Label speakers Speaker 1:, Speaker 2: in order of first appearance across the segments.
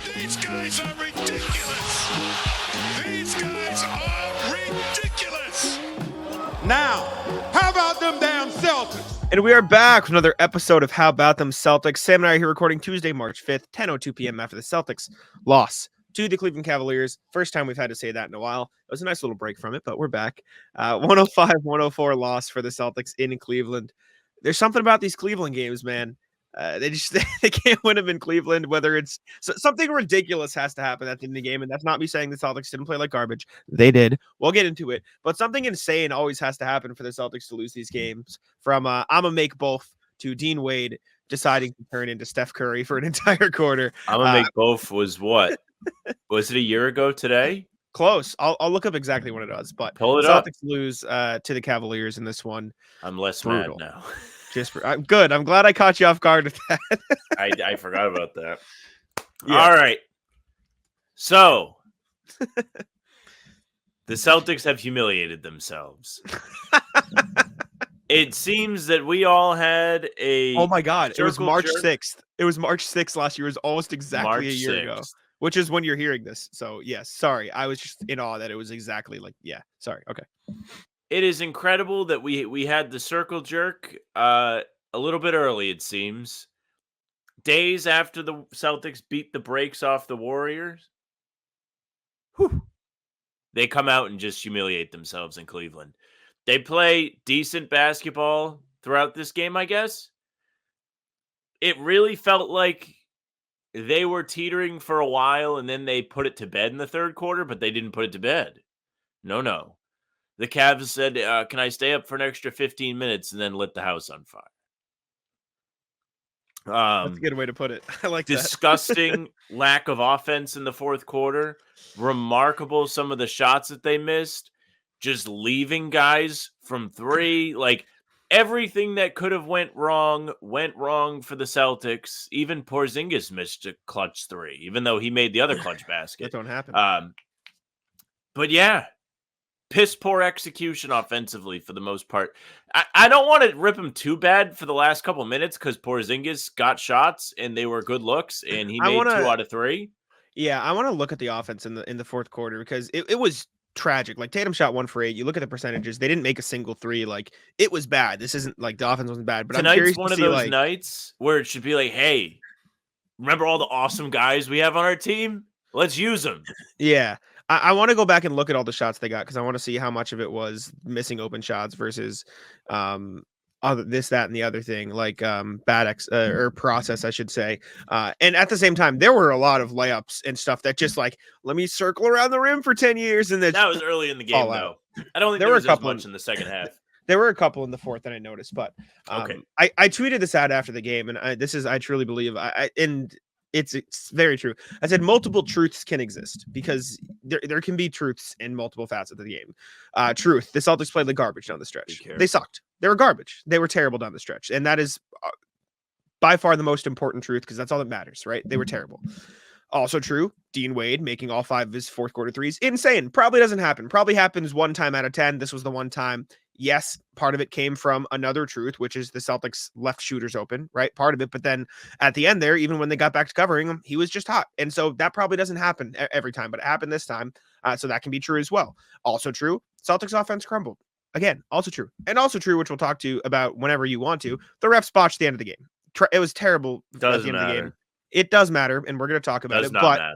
Speaker 1: These guys are ridiculous. These guys are ridiculous.
Speaker 2: Now, how about them damn Celtics?
Speaker 3: And we are back with another episode of How About Them Celtics. Sam and I are here recording Tuesday, March 5th, 10:02 p.m. after the Celtics loss to the Cleveland Cavaliers. First time we've had to say that in a while. It was a nice little break from it, but we're back. 105-104 loss for the Celtics in Cleveland. There's something about these Cleveland games, man. They can't win them in Cleveland, whether it's something ridiculous has to happen at the end of the game. And that's not me saying the Celtics didn't play like garbage. They did. We'll get into it. But something insane always has to happen for the Celtics to lose these games. From I'm going to make both to Dean Wade deciding to turn into Steph Curry for an entire quarter.
Speaker 4: I'm going to make both was what? Was it a year ago today?
Speaker 3: Close. I'll look up exactly when it was. But
Speaker 4: Pull it
Speaker 3: Celtics
Speaker 4: up.
Speaker 3: lose to the Cavaliers in this one.
Speaker 4: I'm less
Speaker 3: Brutal.
Speaker 4: mad now.
Speaker 3: I'm good. I'm glad I caught you off guard with that.
Speaker 4: I forgot about that.
Speaker 3: Yeah.
Speaker 4: All right. So the Celtics have humiliated themselves. It seems that we all had a
Speaker 3: Oh my God. It was
Speaker 4: circle
Speaker 3: March
Speaker 4: jerk.
Speaker 3: 6th. It was March 6th last year. It was almost exactly
Speaker 4: March
Speaker 3: a year ago,
Speaker 4: 6th.
Speaker 3: which is when you're hearing this. So, yes, sorry. I was just in awe that it was exactly sorry. Okay.
Speaker 4: It is incredible that we had the circle jerk a little bit early, it seems. Days after the Celtics beat the brakes off the Warriors, they come out and just humiliate themselves in Cleveland. They play decent basketball throughout this game, I guess. It really felt like they were teetering for a while, and then they put it to bed in the third quarter, but they didn't put it to bed. No. The Cavs said, can I stay up for an extra 15 minutes and then lit the house on fire?
Speaker 3: That's a good way to put it. I like
Speaker 4: disgusting lack of offense in the fourth quarter. Remarkable some of the shots that they missed. Just leaving guys from three. Like, everything that could have went wrong for the Celtics. Even Porzingis missed a clutch three, even though he made the other clutch basket.
Speaker 3: That don't happen.
Speaker 4: But yeah, piss poor execution offensively for the most part. I don't want to rip him too bad for the last couple minutes because Porzingis got shots and they were good looks and he made 2 out of 3.
Speaker 3: Yeah, I want to look at the offense in the fourth quarter because it was tragic. Like, Tatum shot 1 for 8. You look at the percentages; they didn't make a single three. Like, it was bad. This isn't like the offense wasn't bad. But I'm curious
Speaker 4: Tonight's one
Speaker 3: to
Speaker 4: of
Speaker 3: see,
Speaker 4: those nights where it should be like, hey, remember all the awesome guys we have on our team? Let's use them.
Speaker 3: Yeah. I want to go back and look at all the shots they got because I want to see how much of it was missing open shots versus this, that, and the other thing, like or process, I should say. And at the same time, there were a lot of layups and stuff that just like, let me circle around the rim for 10 years. And then
Speaker 4: that was early in the game, though. I don't think there was as much in the second half.
Speaker 3: There were a couple in the fourth that I noticed, but
Speaker 4: okay.
Speaker 3: I tweeted this out after the game, and I truly believe it's very true. I said multiple truths can exist because there can be truths in multiple facets of the game. Truth: the Celtics played like garbage down the stretch. They sucked. They were garbage. They were terrible down the stretch, and that is by far the most important truth because that's all that matters, right? They were terrible. Also true: Dean Wade making all 5 of his fourth quarter threes. Insane. Probably doesn't happen. Probably happens 1 time out of 10. This was the 1 time. Yes, part of it came from another truth, which is the Celtics left shooters open, right? Part of it. But then at the end there, even when they got back to covering him, he was just hot. And so that probably doesn't happen every time, but it happened this time. So that can be true as well. Also true: Celtics offense crumbled. Again, also true. And also true, which we'll talk to about whenever you want to. The refs botched the end of the game. It was terrible at the end of the game. It does matter, and we're going to talk about it. But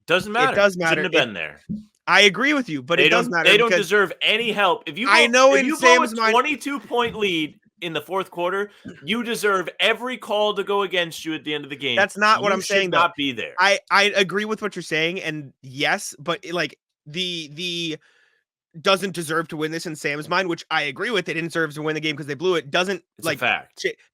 Speaker 4: doesn't matter.
Speaker 3: It does matter.
Speaker 4: Shouldn't have been there.
Speaker 3: I agree with you, but it does matter.
Speaker 4: They don't deserve any help. If you go,
Speaker 3: I know
Speaker 4: if
Speaker 3: in
Speaker 4: you
Speaker 3: Sam's
Speaker 4: go a 22-point lead in the fourth quarter, you deserve every call to go against you at the end of the game.
Speaker 3: That's not what I'm saying.
Speaker 4: Should not be there.
Speaker 3: I agree with what you're saying, and yes, but like the doesn't deserve to win this in Sam's mind, which I agree with. They didn't deserve to win the game because they blew it. Doesn't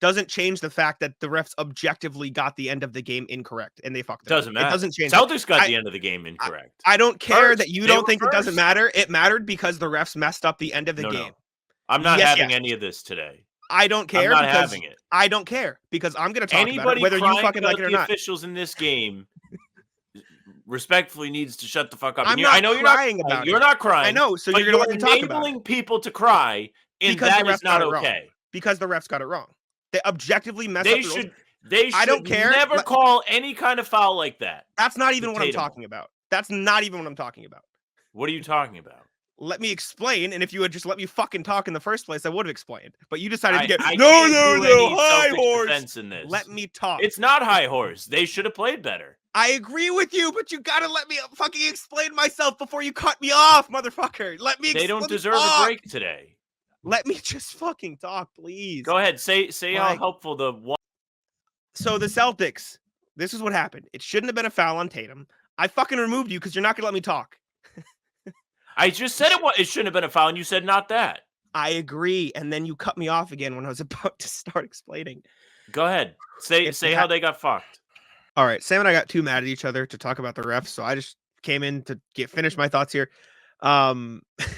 Speaker 3: doesn't change the fact that the refs objectively got the end of the game incorrect and they fucked it.
Speaker 4: Doesn't matter.
Speaker 3: It doesn't change.
Speaker 4: Celtics got the end of the game incorrect.
Speaker 3: I don't care that you don't think it doesn't matter. It mattered because the refs messed up the end of the game.
Speaker 4: No. I'm not having any of this today.
Speaker 3: I don't care.
Speaker 4: I'm not having it.
Speaker 3: I don't care because I'm going to talk about it, whether you fucking like it or not.
Speaker 4: Officials in this game respectfully needs to shut the fuck up.
Speaker 3: I know you're crying about it.
Speaker 4: You're not crying.
Speaker 3: I know, so you're going to let me talk about it.
Speaker 4: Enabling people to cry, and that is not okay.
Speaker 3: Because the refs got it wrong. They objectively messed up the rules.
Speaker 4: They should
Speaker 3: I don't care.
Speaker 4: never call any kind of foul like that.
Speaker 3: That's not even what I'm
Speaker 4: Tatum.
Speaker 3: talking about. That's not even what I'm talking about.
Speaker 4: What are you talking about?
Speaker 3: Let me explain, and if you had just let me fucking talk in the first place, I would have explained. But you decided to get
Speaker 4: I can't do any
Speaker 3: high
Speaker 4: Celtics
Speaker 3: horse.
Speaker 4: defense in this.
Speaker 3: Let me talk.
Speaker 4: It's not high horse. They should have played better.
Speaker 3: I agree with you, but you gotta let me fucking explain myself before you cut me off, motherfucker. Let me.
Speaker 4: They don't
Speaker 3: let me
Speaker 4: deserve
Speaker 3: talk.
Speaker 4: a break today.
Speaker 3: Let me just fucking talk, please.
Speaker 4: Go ahead. Say how
Speaker 3: Like-
Speaker 4: helpful the one.
Speaker 3: So the Celtics, this is what happened. It shouldn't have been a foul on Tatum. I fucking removed you because you're not gonna let me talk.
Speaker 4: I just said it shouldn't have been a foul, and you said not that.
Speaker 3: I agree, and then you cut me off again when I was about to start explaining.
Speaker 4: Go ahead. Say how they got fucked.
Speaker 3: All right, Sam and I got too mad at each other to talk about the refs, so I just came in to finish my thoughts here,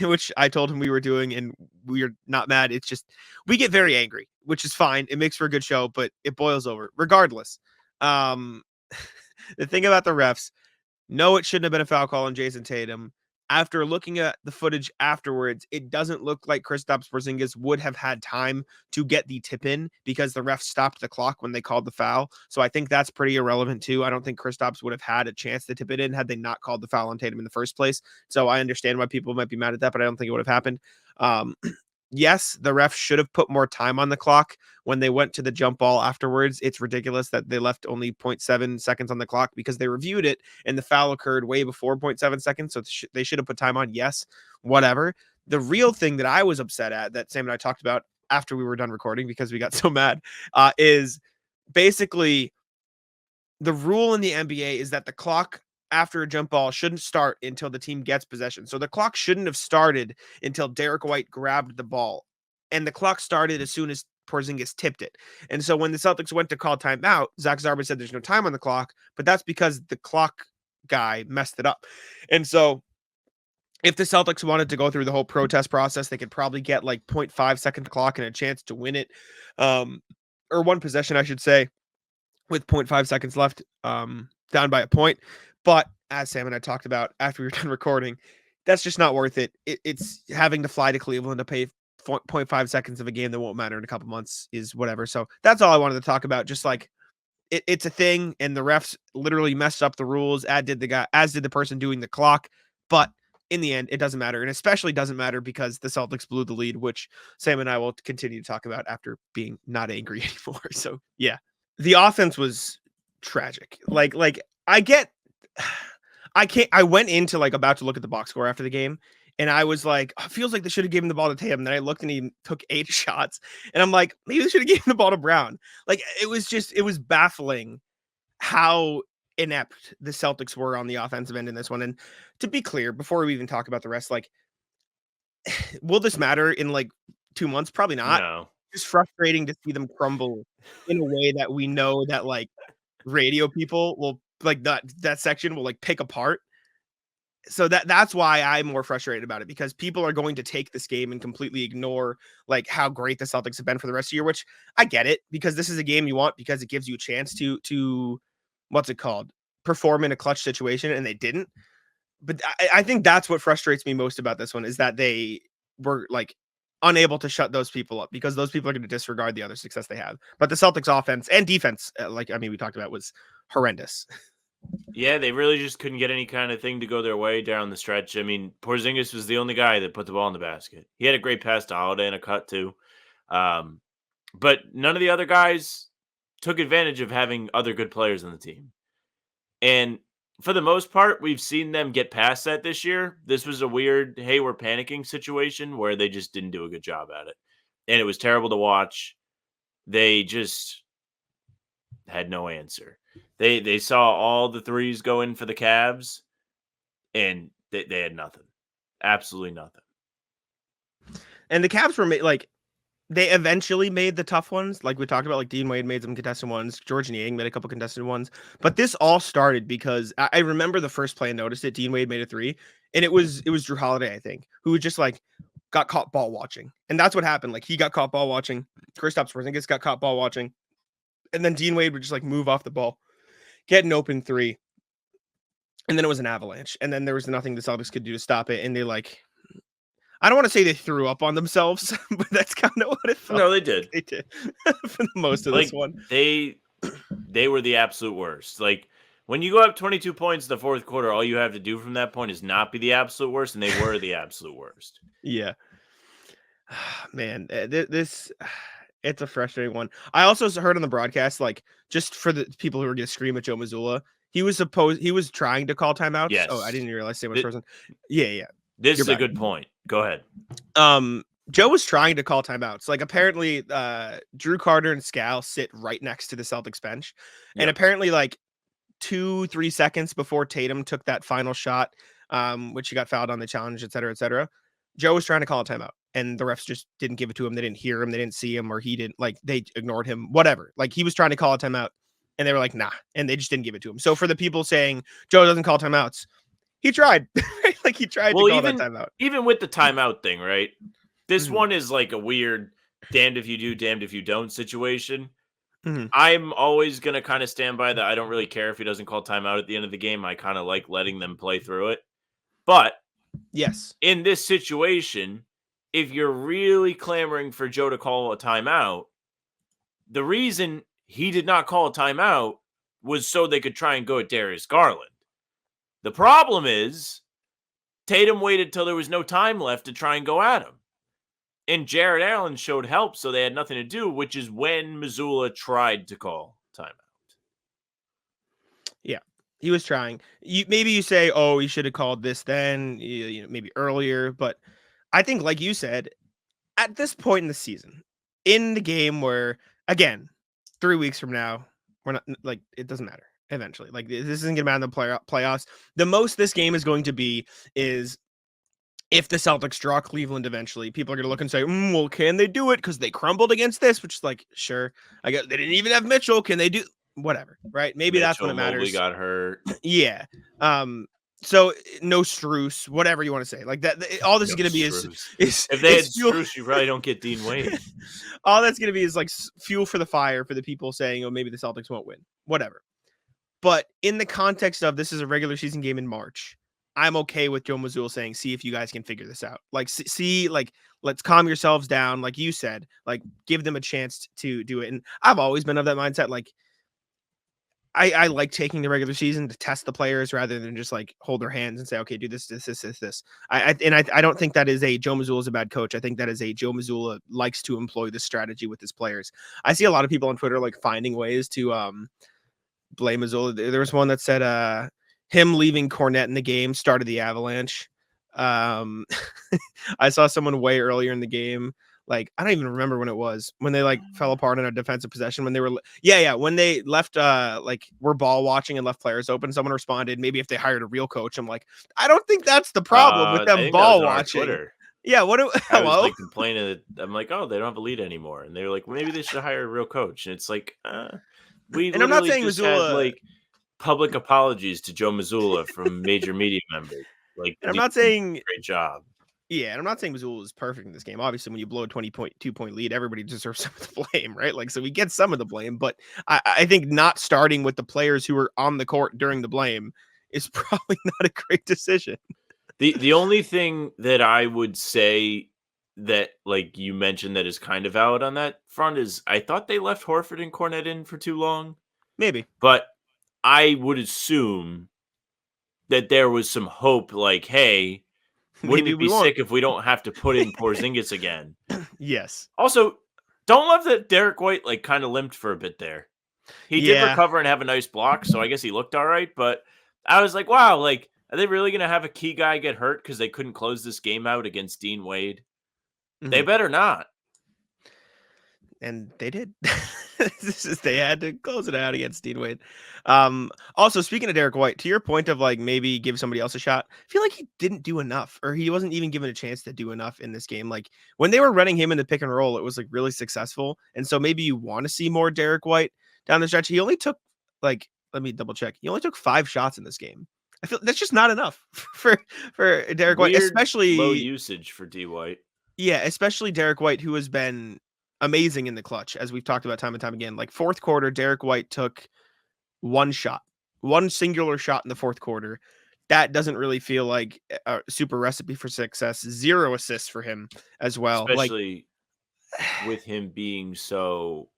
Speaker 3: which I told him we were doing, and we are not mad. It's just we get very angry, which is fine. It makes for a good show, but it boils over. Regardless, the thing about the refs, no, it shouldn't have been a foul call on Jayson Tatum. After looking at the footage afterwards, it doesn't look like Kristaps Porzingis would have had time to get the tip in because the ref stopped the clock when they called the foul. So I think that's pretty irrelevant too. I don't think Kristaps would have had a chance to tip it in had they not called the foul on Tatum in the first place. So I understand why people might be mad at that, but I don't think it would have happened. Yes, the ref should have put more time on the clock when they went to the jump ball afterwards. It's ridiculous that they left only 0.7 seconds on the clock because they reviewed it and the foul occurred way before 0.7 seconds. So they should have put time on. Yes, whatever. The real thing that I was upset at that Sam and I talked about after we were done recording because we got so mad is basically the rule in the NBA is that the clock after a jump ball shouldn't start until the team gets possession. So the clock shouldn't have started until Derek White grabbed the ball. And the clock started as soon as Porzingis tipped it. And so when the Celtics went to call timeout, Zach Zarba said there's no time on the clock, but that's because the clock guy messed it up. And so if the Celtics wanted to go through the whole protest process, they could probably get like 0.5 second clock and a chance to win it. Or one possession, I should say, with 0.5 seconds left, down by a point. But as Sam and I talked about after we were done recording, that's just not worth it. It's having to fly to Cleveland to pay 0.5 seconds of a game that won't matter in a couple months is whatever. So that's all I wanted to talk about. Just like it's a thing, and the refs literally messed up the rules, as did the person doing the clock. But in the end, it doesn't matter, and especially doesn't matter because the Celtics blew the lead, which Sam and I will continue to talk about after being not angry anymore. So yeah, the offense was tragic. Like I went into like about to look at the box score after the game, and I was like, oh, it feels like they should have given the ball to Tatum. Then I looked and he took 8 shots, and I'm like, maybe they should have given the ball to Brown. Like it was baffling how inept the Celtics were on the offensive end in this one. And to be clear, before we even talk about the rest, like, will this matter in like 2 months? Probably not.
Speaker 4: No.
Speaker 3: It's frustrating to see them crumble in a way that we know that like radio people will like that section will like pick apart. So that's why I'm more frustrated about it, because people are going to take this game and completely ignore like how great the Celtics have been for the rest of the year, which I get it, because this is a game you want because it gives you a chance to what's it called? Perform in a clutch situation, and they didn't. But I think that's what frustrates me most about this one is that they were like unable to shut those people up, because those people are going to disregard the other success they have. But the Celtics offense and defense, we talked about, was horrendous.
Speaker 4: Yeah, they really just couldn't get any kind of thing to go their way down the stretch. I mean, Porzingis was the only guy that put the ball in the basket. He had a great pass to Holiday and a cut too. But none of the other guys took advantage of having other good players on the team. And for the most part, we've seen them get past that this year. This was a weird, hey, we're panicking situation where they just didn't do a good job at it. And it was terrible to watch. They just had no answer. They saw all the threes go in for the Cavs, and they had nothing. Absolutely nothing.
Speaker 3: And the Cavs were like, they eventually made the tough ones. Like we talked about, like Dean Wade made some contested ones. George Niang made a couple contested ones. But this all started because I remember the first play and noticed it. Dean Wade made a 3, and it was Drew Holiday, I think, who just like got caught ball watching. And that's what happened. Like he got caught ball watching. Kristaps Porzingis got caught ball watching. And then Dean Wade would just like move off the ball, get an open 3. And then it was an avalanche. And then there was nothing the Celtics could do to stop it. And they like, I don't want to say they threw up on themselves, but that's kind of what it felt.
Speaker 4: No, they did.
Speaker 3: They did for the most of
Speaker 4: like,
Speaker 3: this one.
Speaker 4: They they were the absolute worst. Like, when you go up 22 points in the fourth quarter, all you have to do from that point is not be the absolute worst, and they were the absolute worst.
Speaker 3: Yeah. Man, this it's a frustrating one. I also heard on the broadcast, like, just for the people who were going to scream at Joe Mazzulla, he was trying to call timeouts.
Speaker 4: Yes.
Speaker 3: Oh, I didn't realize they were frozen. Yeah.
Speaker 4: This
Speaker 3: You're
Speaker 4: is a
Speaker 3: back.
Speaker 4: good point. Go ahead.
Speaker 3: Joe was trying to call timeouts. Like, apparently, Drew Carter and Scal sit right next to the Celtics bench, and apparently, like 2-3 seconds before Tatum took that final shot, which he got fouled on the challenge, et cetera, Joe was trying to call a timeout, and the refs just didn't give it to him. They didn't hear him. They didn't see him, or he didn't, like, they ignored him, whatever. Like, he was trying to call a timeout, and they were like, nah, and they just didn't give it to him. So for the people saying Joe doesn't call timeouts, he tried. Like, he tried to call that timeout.
Speaker 4: Even with the timeout thing, right? This
Speaker 3: Mhm.
Speaker 4: one is like a weird damned if you do, damned if you don't situation.
Speaker 3: Mhm.
Speaker 4: I'm always going to kind of stand by that. I don't really care if he doesn't call timeout at the end of the game. I kind of like letting them play through it. But
Speaker 3: Yes.
Speaker 4: in this situation, if you're really clamoring for Joe to call a timeout, the reason he did not call a timeout was so they could try and go at Darius Garland. The problem is Tatum waited till there was no time left to try and go at him. And Jared Allen showed help, so they had nothing to do, which is when Mazzulla tried to call timeout.
Speaker 3: Yeah, he was trying. Maybe you say, oh, he should have called this then, maybe earlier. But I think, like you said, at this point in the season, in the game where, again, 3 weeks from now, we're not, like, it doesn't matter. Eventually, like, this isn't going to matter in the playoffs. The most this game is going to be is if the Celtics draw Cleveland eventually, people are going to look and say, well, can they do it? Because they crumbled against this, which is like, sure. I guess they didn't even have Mitchell. Can they do whatever? Right? Maybe that's when it matters.
Speaker 4: Mobley got hurt.
Speaker 3: Yeah. So no Strus, whatever you want to say. Like that, all this is going to be is
Speaker 4: if they had Strus, you probably don't get Dean Wade.
Speaker 3: All that's going to be is like fuel for the fire for the people saying, oh, maybe the Celtics won't win. Whatever. But in the context of this is a regular season game in March, I'm okay with Joe Mazzulla saying, see if you guys can figure this out. Like, see, like, let's calm yourselves down. Like you said, like, give them a chance to do it. And I've always been of that mindset. Like, I like taking the regular season to test the players rather than just like hold their hands and say, okay, do this. I don't think that is a Joe Mazzulla is a bad coach. I think that is a Joe Mazzulla likes to employ this strategy with his players. I see a lot of people on Twitter like finding ways to blame Mazzulla. There was one that said him leaving Cornette in the game started the avalanche. I saw someone way earlier in the game. Like, I don't even remember when it was, when they like fell apart in a defensive possession, when they were, when they left, like we're ball watching and left players open. Someone responded, maybe if they hired a real coach. I'm like, I don't think that's the problem with them ball watching.
Speaker 4: Twitter.
Speaker 3: Yeah. I
Speaker 4: was like complaining that I'm like, oh, they don't have a lead anymore. And they were like, well, maybe they should hire a real coach. And it's like, and
Speaker 3: I'm not saying
Speaker 4: just
Speaker 3: Mazzulla
Speaker 4: had, like, public apologies to Joe Mazzulla from major media members. Like,
Speaker 3: and I'm not saying
Speaker 4: great job.
Speaker 3: Yeah, and I'm not saying Mazzulla is perfect in this game. Obviously, when you blow a 2-point lead, everybody deserves some of the blame, right? Like, so we get some of the blame, but I think not starting with the players who were on the court during the blame is probably not a great decision.
Speaker 4: The only thing that I would say that, like you mentioned, that is kind of valid on that front is I thought they left Horford and Cornette in for too long.
Speaker 3: Maybe.
Speaker 4: But I would assume that there was some hope, like, hey, wouldn't it be sick if we don't have to put in Porzingis again?
Speaker 3: Yes.
Speaker 4: Also, don't love that Derek White like kind of limped for a bit there. He did recover and have a nice block, so I guess he looked all right. But I was like, wow, like, are they really going to have a key guy get hurt because they couldn't close this game out against Dean Wade? Mm-hmm. They better not.
Speaker 3: And they did. They had to close it out against Dean Wade. Also, speaking of Derek White, to your point of like maybe give somebody else a shot, I feel like he didn't do enough, or he wasn't even given a chance to do enough in this game. Like when they were running him in the pick and roll, it was like really successful. And so maybe you want to see more Derek White down the stretch. He only took let me double check. He only took 5 shots in this game. I feel that's just not enough for Derek White, especially
Speaker 4: low usage for D White.
Speaker 3: Yeah, especially Derek White, who has been amazing in the clutch, as we've talked about time and time again. Like fourth quarter, Derek White took 1 singular shot in the fourth quarter. That doesn't really feel like a super recipe for success. 0 assists for him as well.
Speaker 4: Especially with him being so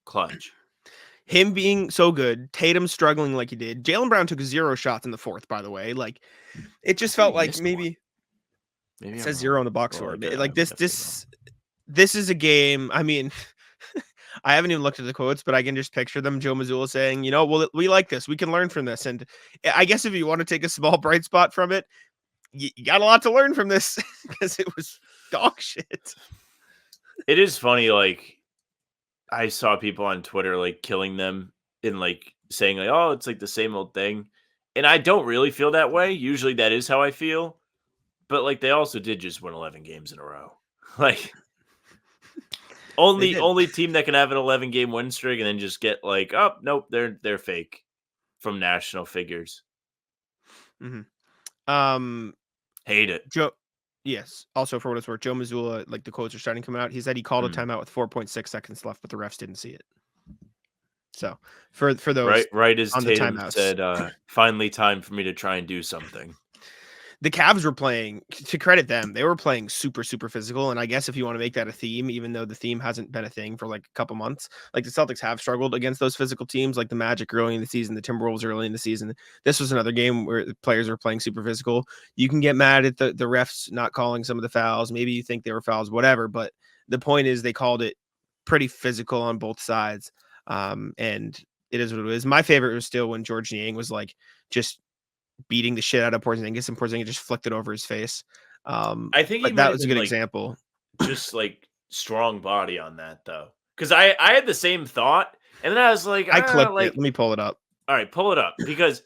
Speaker 4: clutch.
Speaker 3: him being so good, Tatum struggling like he did. Jaylen Brown took 0 shots in the fourth, by the way. Like, it just felt like maybe it says 0 on the box score. Like this is a game. I mean, I haven't even looked at the quotes, but I can just picture them. Joe Mazzulla saying, well, we like this. We can learn from this. And I guess if you want to take a small bright spot from it, you got a lot to learn from this because it was dog shit.
Speaker 4: It is funny. Like, I saw people on Twitter, like, killing them and, like, saying, like, oh, it's like the same old thing. And I don't really feel that way. Usually that is how I feel. But, like, they also did just win 11 games in a row. Like, only team that can have an 11-game win streak and then just get, like, oh, nope, they're fake from national figures.
Speaker 3: Mm-hmm.
Speaker 4: Hate it.
Speaker 3: Yes. Also, for what it's worth, Joe Mazzulla, like the quotes are starting to come out. He said he called a timeout with 4.6 seconds left, but the refs didn't see it. So for those
Speaker 4: right as
Speaker 3: on
Speaker 4: Tatum
Speaker 3: the timeouts.
Speaker 4: said, finally time for me to try and do something.
Speaker 3: The Cavs were playing, to credit them, they were playing super, super physical. And I guess if you want to make that a theme, even though the theme hasn't been a thing for like a couple months, like the Celtics have struggled against those physical teams, like the Magic early in the season, the Timberwolves early in the season. This was another game where the players were playing super physical. You can get mad at the refs not calling some of the fouls. Maybe you think they were fouls, whatever. But the point is they called it pretty physical on both sides. And it is what it is. My favorite was still when George Niang was like just beating the shit out of Porzingis, and Porzingis just flicked it over his face.
Speaker 4: I think
Speaker 3: that was a good example.
Speaker 4: Just like strong body on that though, because I had the same thought, and then I was like,
Speaker 3: I clipped
Speaker 4: like,
Speaker 3: it. Let me pull it up.
Speaker 4: All right, pull it up, because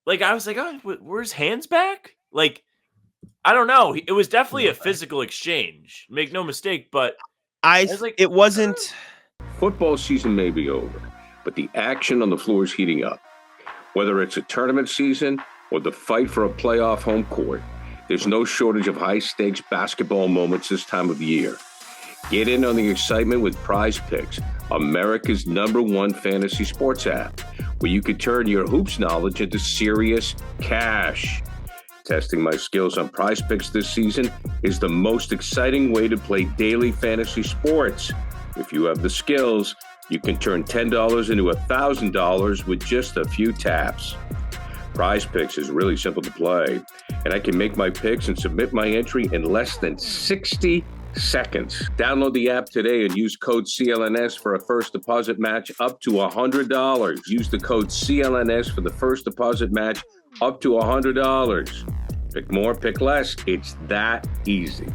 Speaker 4: like I was like, oh, were his hands back? Like, I don't know. It was definitely a physical exchange. Make no mistake, but I was like,
Speaker 3: it wasn't.
Speaker 5: Football season may be over, but the action on the floor is heating up. Whether it's a tournament season or the fight for a playoff home court, there's no shortage of high-stakes basketball moments this time of year. Get in on the excitement with Prize Picks, America's #1 fantasy sports app, where you can turn your hoops knowledge into serious cash. Testing my skills on Prize Picks this season is the most exciting way to play daily fantasy sports. If you have the skills, you can turn $10 into $1,000 with just a few taps. Prize Picks is really simple to play, and I can make my picks and submit my entry in less than 60 seconds. Download the app today and use code CLNS for a first deposit match up to $100. Use the code CLNS for the first deposit match up to $100. Pick more, pick less. It's that easy.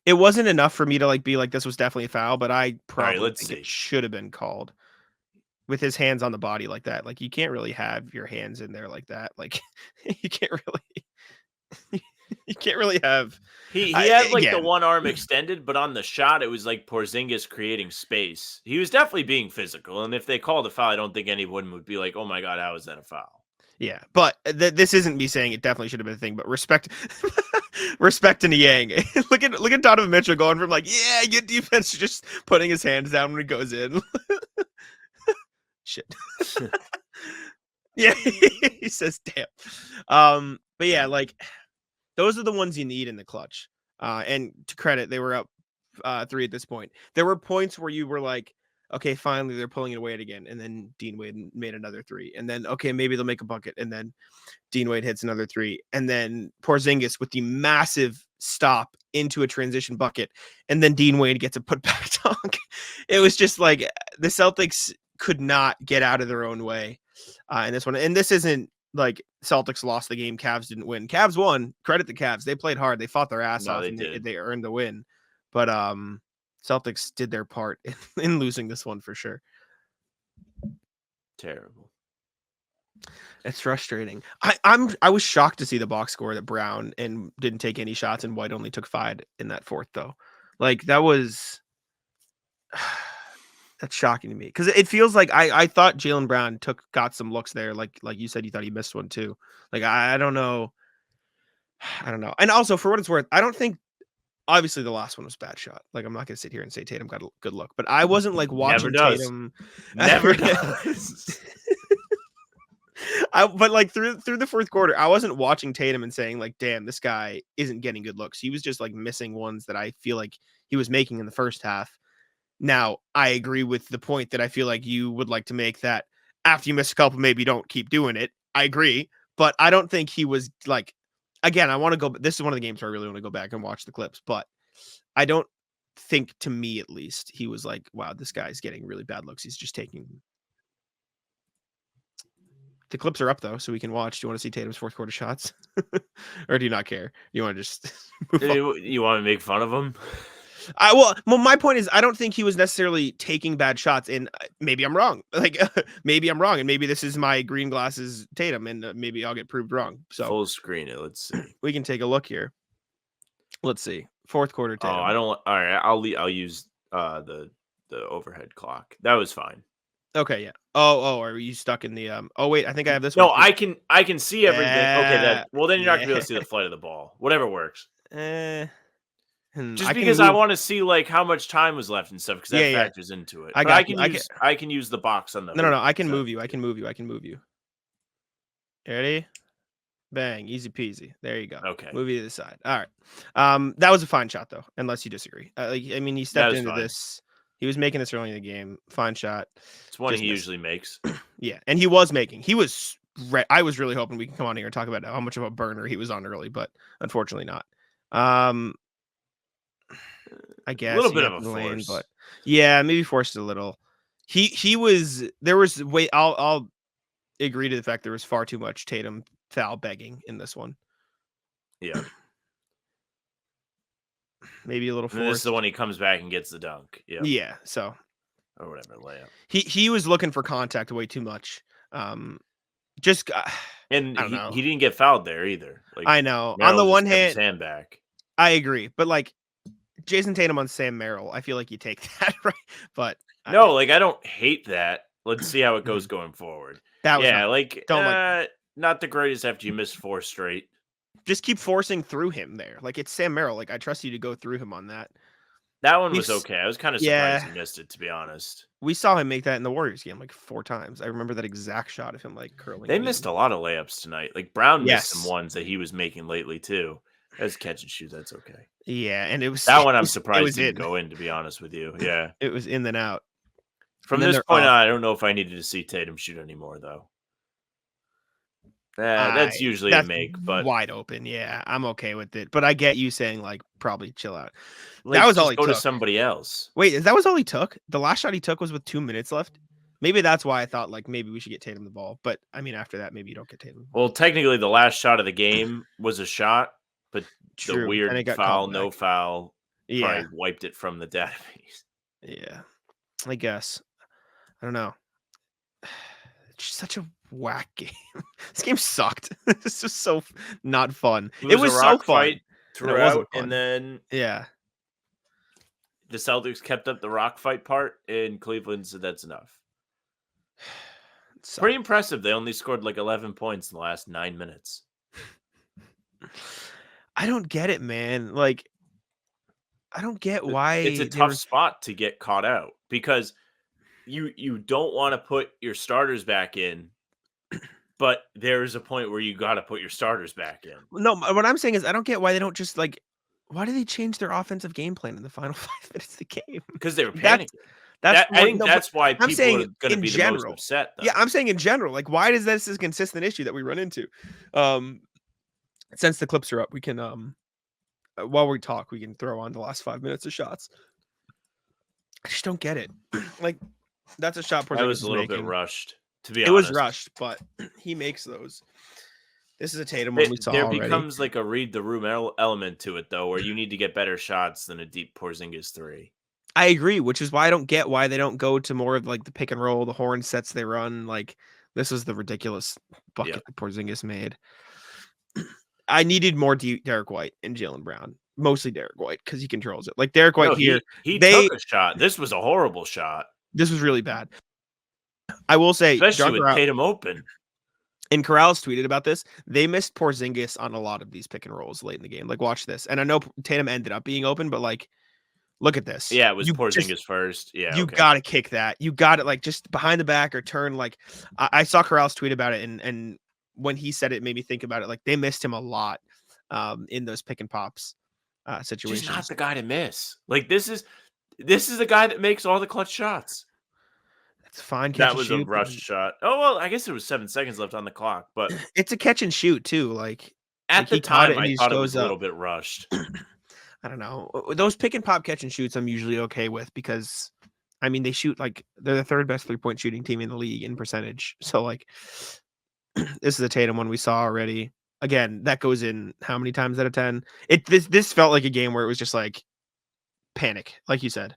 Speaker 3: It wasn't enough for me to like be like, this was definitely a foul, but I probably think it should have been called with his hands on the body like that. Like, you can't really have your hands in there like that. Like, you can't really have.
Speaker 4: He had like the one arm extended, but on the shot, it was like Porzingis creating space. He was definitely being physical. And if they called a foul, I don't think anyone would be like, oh my God, how is that a foul?
Speaker 3: Yeah, but this isn't me saying it definitely should have been a thing, but respect to Niang. look at Donovan Mitchell going from like, yeah, good defense, to just putting his hands down when he goes in. Shit. Yeah, he says, damn. But yeah, like those are the ones you need in the clutch. And to credit, they were up 3 at this point. There were points where you were like, okay, finally they're pulling it away again. And then Dean Wade made another 3. And then, okay, maybe they'll make a bucket. And then Dean Wade hits another 3. And then Porzingis with the massive stop into a transition bucket. And then Dean Wade gets a putback dunk. It was just like the Celtics could not get out of their own way in this one. And this isn't like Celtics lost the game, Cavs didn't win. Cavs won. Credit the Cavs. They played hard. They fought their ass off, and they earned the win. But Celtics did their part in losing this one for sure.
Speaker 4: Terrible.
Speaker 3: It's frustrating. I was shocked to see the box score that Brown and didn't take any shots and White only took 5 in that fourth though. Like that was that's shocking to me because it feels like I thought Jaylen Brown got some looks there. Like you said, you thought he missed one too. Like I don't know. And also for what it's worth, I don't think. Obviously, the last one was a bad shot. Like, I'm not going to sit here and say Tatum got a good look, but I wasn't like watching Tatum.
Speaker 4: Never does.
Speaker 3: But like through the fourth quarter, I wasn't watching Tatum and saying like, damn, this guy isn't getting good looks. He was just like missing ones that I feel like he was making in the first half. Now, I agree with the point that I feel like you would like to make that after you miss a couple, maybe don't keep doing it. I agree, but I don't think he was like, again, I want to go, this is one of the games where I really want to go back and watch the clips, but I don't think, to me at least, he was like, wow, this guy's getting really bad looks. He's just taking. The clips are up though, so we can watch. Do you want to see Tatum's fourth quarter shots? Or do you not care? You want to just move on?
Speaker 4: You want to make fun of him?
Speaker 3: Well, my point is, I don't think he was necessarily taking bad shots, and maybe I'm wrong. Like, maybe I'm wrong, and maybe this is my green glasses Tatum, and maybe I'll get proved wrong. So
Speaker 4: Full screen it. Let's see.
Speaker 3: we can take a look here. Let's see, fourth quarter Tatum.
Speaker 4: Oh, I don't. All right, I'll use the overhead clock. That was fine.
Speaker 3: Okay, yeah. Oh, are you stuck in the Oh wait, I think I have this
Speaker 4: No,
Speaker 3: one.
Speaker 4: I can see everything. Okay, well then you're not gonna be able to see
Speaker 3: Yeah.
Speaker 4: the flight of the ball. Whatever works. Just because I want to see like how much time was left and stuff, because that factors into it. I can use the box on the.
Speaker 3: No. I can move you. I can move you. Ready? Bang, easy peasy. There you go.
Speaker 4: Okay.
Speaker 3: Move you to the side. All right. That was a fine shot though, unless you disagree. I mean, he stepped into this. He was making this early in the game. Fine shot.
Speaker 4: It's one he usually makes.
Speaker 3: Yeah, and he was making. I was really hoping we can come on here and talk about how much of a burner he was on early, but unfortunately not. I guess
Speaker 4: a little bit of a force,
Speaker 3: but yeah, maybe forced a little. He was. There was. Wait, I'll agree to the fact there was far too much Tatum foul begging in this one.
Speaker 4: Yeah.
Speaker 3: Maybe a little forced.
Speaker 4: This is the one he comes back and gets the dunk. Yeah.
Speaker 3: Yeah. So.
Speaker 4: Or whatever layup.
Speaker 3: He was looking for contact way too much.
Speaker 4: And he didn't get fouled there either. Like,
Speaker 3: I know.
Speaker 4: Merrill
Speaker 3: on the one
Speaker 4: kept his
Speaker 3: hand,
Speaker 4: hand back.
Speaker 3: I agree, but like Jayson Tatum on Sam Merrill, I feel like you take that, right? But
Speaker 4: no, like I don't hate that. Let's see how it goes going forward.
Speaker 3: That was
Speaker 4: not the greatest after you missed 4 straight.
Speaker 3: Just keep forcing through him there. Like, it's Sam Merrill. Like, I trust you to go through him on that.
Speaker 4: That one was okay. I was kind of surprised he missed it, to be honest.
Speaker 3: We saw him make that in the Warriors game like 4 times. I remember that exact shot of him like curling.
Speaker 4: They missed a lot of layups tonight. Like Brown missed some ones that he was making lately too. As catch and shoot, that's okay.
Speaker 3: Yeah, and it was
Speaker 4: that one. I'm surprised didn't go in. To be honest with you, yeah,
Speaker 3: it was in then out.
Speaker 4: From this point on, I don't know if I needed to see Tatum shoot anymore though. That's usually a make, but
Speaker 3: wide open. Yeah, I'm okay with it. But I get you saying like probably chill out.
Speaker 4: Like,
Speaker 3: that was all he
Speaker 4: took.
Speaker 3: Go
Speaker 4: to somebody else.
Speaker 3: Wait, that was all he took? The last shot he took was with 2 minutes left. Maybe that's why I thought like maybe we should get Tatum the ball. But I mean, after that, maybe you don't get Tatum.
Speaker 4: Well, technically, the last shot of the game was a shot, but the weird foul, no foul, probably wiped it from the database.
Speaker 3: Yeah, I guess. I don't know. It's just such a whack game. This game sucked. This was so not fun.
Speaker 4: It was
Speaker 3: so
Speaker 4: fun
Speaker 3: fight
Speaker 4: throughout, and then
Speaker 3: the
Speaker 4: Celtics kept up the rock fight part, and Cleveland said that's enough. Pretty impressive. They only scored like 11 points in the last 9 minutes.
Speaker 3: I don't get it, man. Like, I don't get why
Speaker 4: it's a tough spot to get caught out because you don't want to put your starters back in, but there's a point where you got to put your starters back in.
Speaker 3: No, what I'm saying is I don't get why they don't just like. Why do they change their offensive game plan in the final 5 minutes of the game?
Speaker 4: Because they were panicking.
Speaker 3: I
Speaker 4: think that's why people are going to be the most upset. Though.
Speaker 3: Yeah, I'm saying in general. Like, why is this a consistent issue that we run into? Since the clips are up, we can while we talk, we can throw on the last 5 minutes of shots. I just don't get it. Like, that's a shot.
Speaker 4: That was a little bit rushed. To be honest,
Speaker 3: it was rushed, but he makes those. This is a Tatum one we saw already.
Speaker 4: Becomes like a read the room element to it, though, where you need to get better shots than a deep Porzingis 3.
Speaker 3: I agree, which is why I don't get why they don't go to more of like the pick and roll, the horn sets they run. Like, this was the ridiculous bucket that Porzingis made. I needed more Derek White and Jaylen Brown, mostly Derek White because he controls it. Like Derek White here,
Speaker 4: he took a shot. This was a horrible shot.
Speaker 3: This was really bad. I will say,
Speaker 4: especially with Tatum open.
Speaker 3: And Corrales tweeted about this. They missed Porzingis on a lot of these pick and rolls late in the game. Like, watch this. And I know Tatum ended up being open, but like, look at this.
Speaker 4: Yeah, it was Porzingis first. Yeah,
Speaker 3: you got to kick that. You got it like just behind the back or turn. Like, I saw Corrales tweet about it, and when he said it, it made me think about it. Like, they missed him a lot in those pick and pops situations.
Speaker 4: He's not the guy to miss. Like, this is This is the guy that makes all the clutch shots.
Speaker 3: That's fine. Catch
Speaker 4: That
Speaker 3: and
Speaker 4: was
Speaker 3: shoot,
Speaker 4: a rush shot. Oh, well, I guess there was 7 seconds left on the clock, but
Speaker 3: it's a catch and shoot too. Like
Speaker 4: at the
Speaker 3: he caught it
Speaker 4: time,
Speaker 3: and
Speaker 4: I
Speaker 3: he just
Speaker 4: thought it was
Speaker 3: goes
Speaker 4: a
Speaker 3: up.
Speaker 4: little bit rushed.
Speaker 3: I don't know. Those pick and pop catch and shoots I'm usually okay with because I mean they shoot like they're the third best 3-point shooting team in the league in percentage. So like this is a Tatum one we saw already. Again, that goes in how many times out of 10? This felt like a game where it was just like panic, like you said.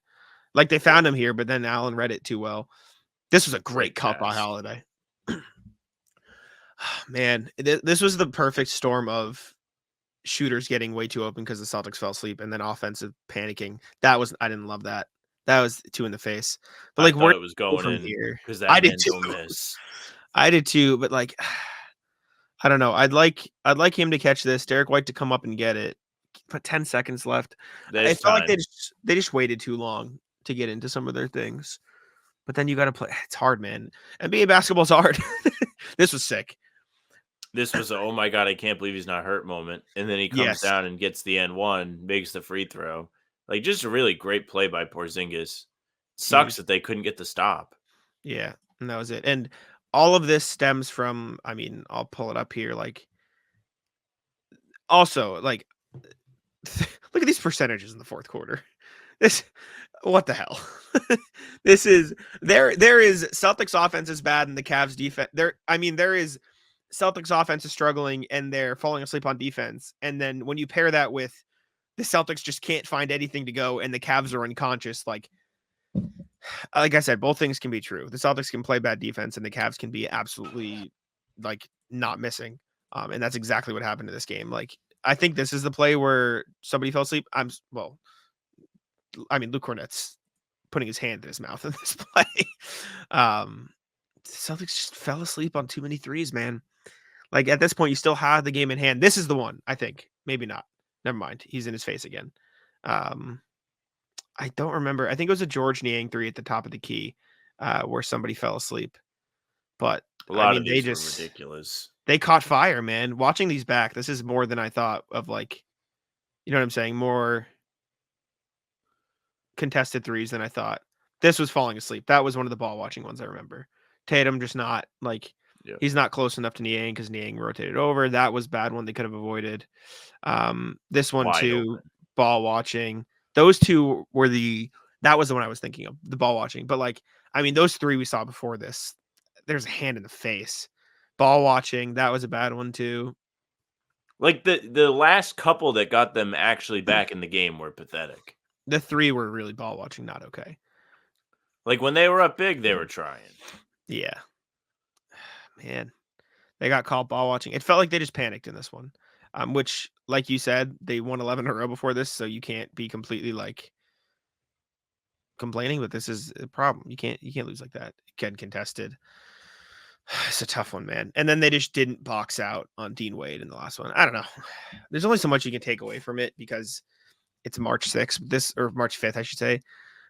Speaker 3: Like they found him here, but then Allen read it too well. This was a great cut by
Speaker 4: pass.
Speaker 3: Holiday. Man, this was the perfect storm of shooters getting way too open because the Celtics fell asleep, and then offensive panicking. I didn't love that. That was too in the face. But like,
Speaker 4: I thought
Speaker 3: where
Speaker 4: it was going
Speaker 3: from
Speaker 4: in
Speaker 3: here?
Speaker 4: because
Speaker 3: I
Speaker 4: that
Speaker 3: did
Speaker 4: man's
Speaker 3: too.
Speaker 4: will miss.
Speaker 3: I did too, but like, I don't know. I'd like him to catch this. Derek White to come up and get it. But 10 seconds left.
Speaker 4: There's
Speaker 3: I felt like
Speaker 4: time.
Speaker 3: they just waited too long to get into some of their things. But then you got to play. It's hard, man. NBA basketball's hard. This was sick.
Speaker 4: This was a, oh my God, I can't believe he's not hurt moment. And then he comes
Speaker 3: Yes.
Speaker 4: down and gets the N1, makes the free throw. Like, just a really great play by Porzingis. Sucks that they couldn't get the stop.
Speaker 3: Yeah, and that was it. And all of this stems from, I mean, I'll pull it up here. Like, also, like, look at these percentages in the fourth quarter. What the hell? This is there is Celtics offense is bad and the Cavs defense. There is Celtics offense is struggling and they're falling asleep on defense. And then when you pair that with the Celtics just can't find anything to go and the Cavs are unconscious, like I said, both things can be true. The Celtics can play bad defense and the Cavs can be absolutely like not missing. And that's exactly what happened in this game. Like, I think this is the play where somebody fell asleep. Luke Cornett's putting his hand in his mouth in this play. Celtics just fell asleep on too many threes, man. Like at this point, you still have the game in hand. This is the one, I think. Maybe not. Never mind. He's in his face again. I don't remember. I think it was a George Niang 3 at the top of the key where somebody fell asleep. But
Speaker 4: a lot of these were ridiculous.
Speaker 3: They caught fire, man. Watching these back, this is more than I thought of. Like, you know what I'm saying? More contested threes than I thought. This was falling asleep. That was one of the ball watching ones I remember. Tatum just not like he's not close enough to Niang because Niang rotated over. That was bad one they could have avoided. This one too, ball watching. Those two were that was the one I was thinking of, the ball watching. But like, I mean, those three we saw before this. There's a hand in the face. Ball watching, that was a bad one too.
Speaker 4: Like the last couple that got them actually back in the game were pathetic.
Speaker 3: The three were really ball watching, not okay.
Speaker 4: Like when they were up big, they were trying.
Speaker 3: Yeah. Man, they got called ball watching. It felt like they just panicked in this one, which, like you said, they won 11 in a row before this, so you can't be completely like complaining. But this is a problem. You can't lose like that. Again, contested. It's a tough one, man. And then they just didn't box out on Dean Wade in the last one. I don't know. There's only so much you can take away from it because it's March 6th, or March 5th, I should say.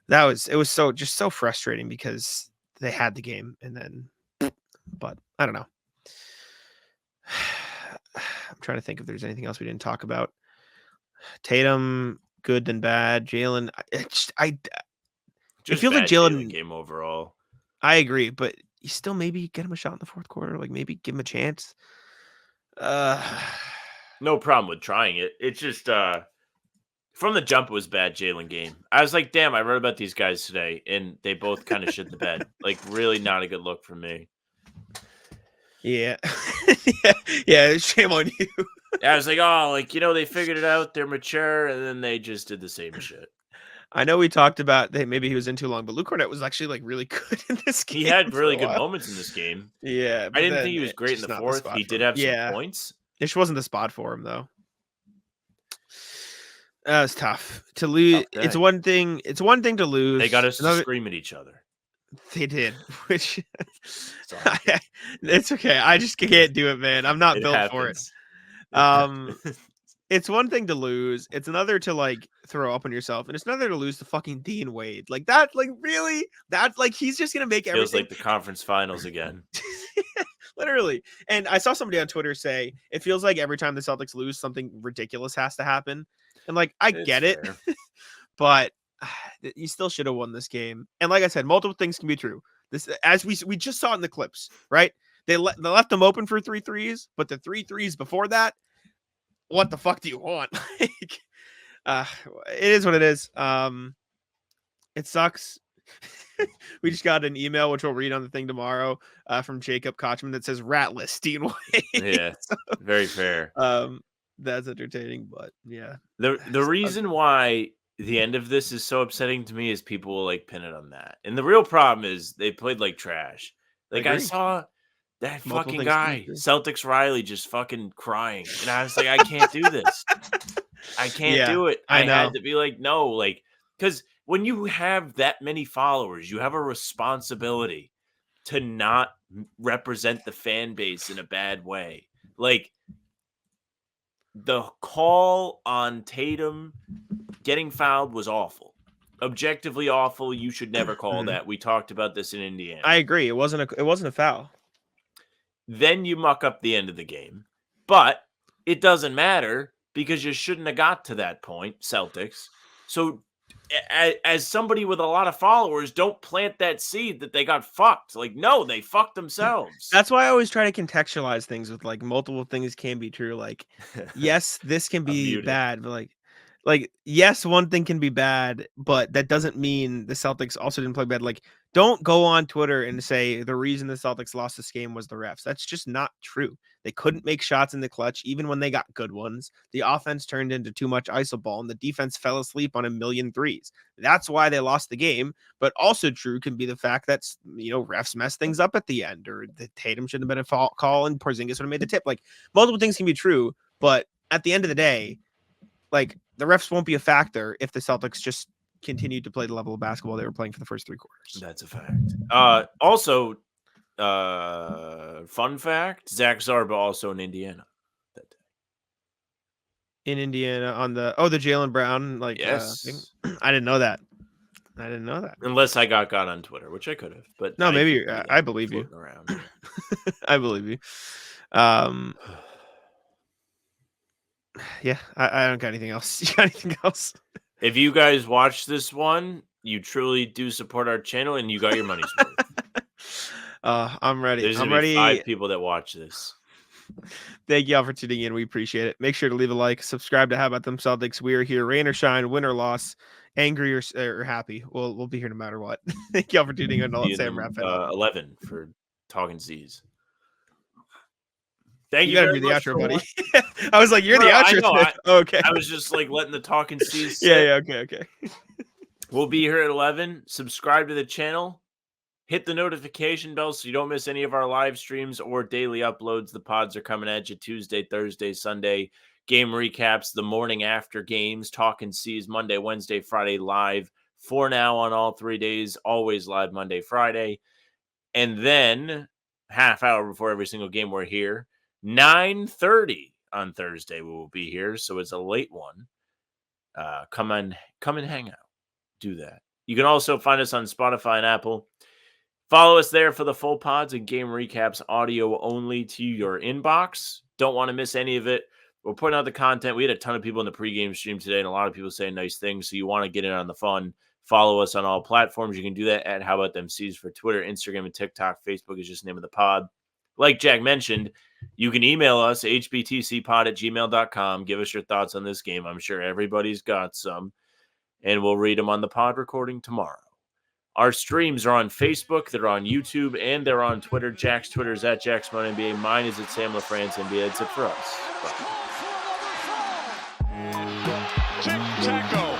Speaker 3: It was so frustrating because they had the game and then, but I don't know. I'm trying to think if there's anything else we didn't talk about. Tatum, good then bad. Jalen, it feels like Jalen
Speaker 4: game overall.
Speaker 3: I agree, but you still maybe get him a shot in the fourth quarter. Like maybe give him a chance.
Speaker 4: No problem with trying it. It's just from the jump it was bad Jalen game. I was like, damn, I read about these guys today, and they both kind of shit the bed. Like really not a good look for me.
Speaker 3: Yeah. yeah, shame on you.
Speaker 4: I was like, oh, like, they figured it out. They're mature, and then they just did the same shit.
Speaker 3: I know we talked about that maybe he was in too long, but Luke Cornett was actually like really good in this game.
Speaker 4: He had really good moments in this game.
Speaker 3: Yeah.
Speaker 4: I didn't think he was great in the fourth. He did have some points.
Speaker 3: This wasn't the spot for him, though. That was tough to lose. It's one thing to lose.
Speaker 4: They got us to scream at each other.
Speaker 3: They did, which it's okay. I just can't do it, man. I'm not built for it. It's one thing to lose. It's another to like throw up on yourself, and it's another to lose to fucking Dean Wade. Like that, like really, that like he's just gonna make everything.
Speaker 4: Feels like the conference finals again.
Speaker 3: Literally. And I saw somebody on Twitter say it feels like every time the Celtics lose, something ridiculous has to happen. And like I get it, but you still should have won this game. And like I said, multiple things can be true. This, as we just saw in the clips, right? They left them open for 3 threes, but the 3 threes before that, what the fuck do you want? Like, it is what it is. It sucks. We just got an email, which we'll read on the thing tomorrow, from Jacob Kochman that says "ratless Dean Wade."
Speaker 4: Yeah, very fair.
Speaker 3: That's entertaining, but yeah.
Speaker 4: The reason why the end of this is so upsetting to me is people will like pin it on that, and the real problem is they played like trash. Like I saw that
Speaker 3: Multiple
Speaker 4: fucking
Speaker 3: things can be
Speaker 4: guy,
Speaker 3: true.
Speaker 4: Celtics Riley, just fucking crying, and I was like, I can't do this. I can't
Speaker 3: Yeah,
Speaker 4: do it.
Speaker 3: I
Speaker 4: I
Speaker 3: know.
Speaker 4: had to be like, no, like, because when you have that many followers, you have a responsibility to not represent the fan base in a bad way. Like, the call on Tatum getting fouled was awful. Objectively awful. You should never call that. We talked about this in Indiana.
Speaker 3: I agree. It wasn't a foul.
Speaker 4: Then you muck up the end of the game. But it doesn't matter because you shouldn't have got to that point, Celtics. So as somebody with a lot of followers, don't plant that seed that they got fucked. Like, no, they fucked themselves.
Speaker 3: That's why I always try to contextualize things with like multiple things can be true. Like, yes, this can be bad, but like yes, one thing can be bad, but that doesn't mean the Celtics also didn't play bad. Like, don't go on Twitter and say the reason the Celtics lost this game was the refs. That's just not true. They couldn't make shots in the clutch, even when they got good ones. The offense turned into too much iso ball, and the defense fell asleep on a million threes. That's why they lost the game. But also true can be the fact that, refs messed things up at the end, or the Tatum shouldn't have been a call, and Porzingis would have made the tip. Like, multiple things can be true, but at the end of the day, like, the refs won't be a factor if the Celtics just continued to play the level of basketball they were playing for the first 3 quarters.
Speaker 4: That's a fact. Also, fun fact, Zach Zarba also in Indiana that day.
Speaker 3: In Indiana on the Jaylen Brown, like,
Speaker 4: yes.
Speaker 3: I didn't know that.
Speaker 4: Unless I got on Twitter, which I could have, but
Speaker 3: no, maybe I believe you.
Speaker 4: Around.
Speaker 3: I believe you. Yeah, I don't got anything else. You got anything else?
Speaker 4: If you guys watch this one, you truly do support our channel, and you got your money's worth.
Speaker 3: I'm ready.
Speaker 4: There's
Speaker 3: I'm ready.
Speaker 4: 5 people that watch this.
Speaker 3: Thank y'all for tuning in. We appreciate it. Make sure to leave a like, subscribe to How About Them Celtics. We are here, rain or shine, win or loss, angry or happy. We'll be here no matter what. Thank y'all for tuning in. I'll let Sam wrap it up.
Speaker 4: 11 for Talking C's. Thank you.
Speaker 3: You gotta do the outro, buddy. I was like, you're the outro. Okay.
Speaker 4: I was just like letting the Talking C's.
Speaker 3: Yeah. Okay.
Speaker 4: We'll be here at 11. Subscribe to the channel. Hit the notification bell so you don't miss any of our live streams or daily uploads. The pods are coming at you Tuesday, Thursday, Sunday. Game recaps the morning after games. Talking C's Monday, Wednesday, Friday live. For now on all 3 days, always live Monday, Friday. And then half hour before every single game, we're here. 9:30 on Thursday we will be here, so it's a late one. Come and hang out. Do that. You can also find us on Spotify and Apple. Follow us there for the full pods and game recaps, audio only to your inbox. Don't want to miss any of it. We're putting out the content. We had a ton of people in the pregame stream today, and a lot of people saying nice things, so you want to get in on the fun. Follow us on all platforms. You can do that at How About Them C's for Twitter, Instagram, and TikTok. Facebook is just the name of the pod. Like Jack mentioned, you can email us, hbtcpod@gmail.com. Give us your thoughts on this game. I'm sure everybody's got some, and we'll read them on the pod recording tomorrow. Our streams are on Facebook, they're on YouTube, and they're on Twitter. Jack's Twitter is at JackSmartNBA. Mine is at Sam LaFrance NBA. That's it for us. Bye.
Speaker 1: Tic-tac-toe.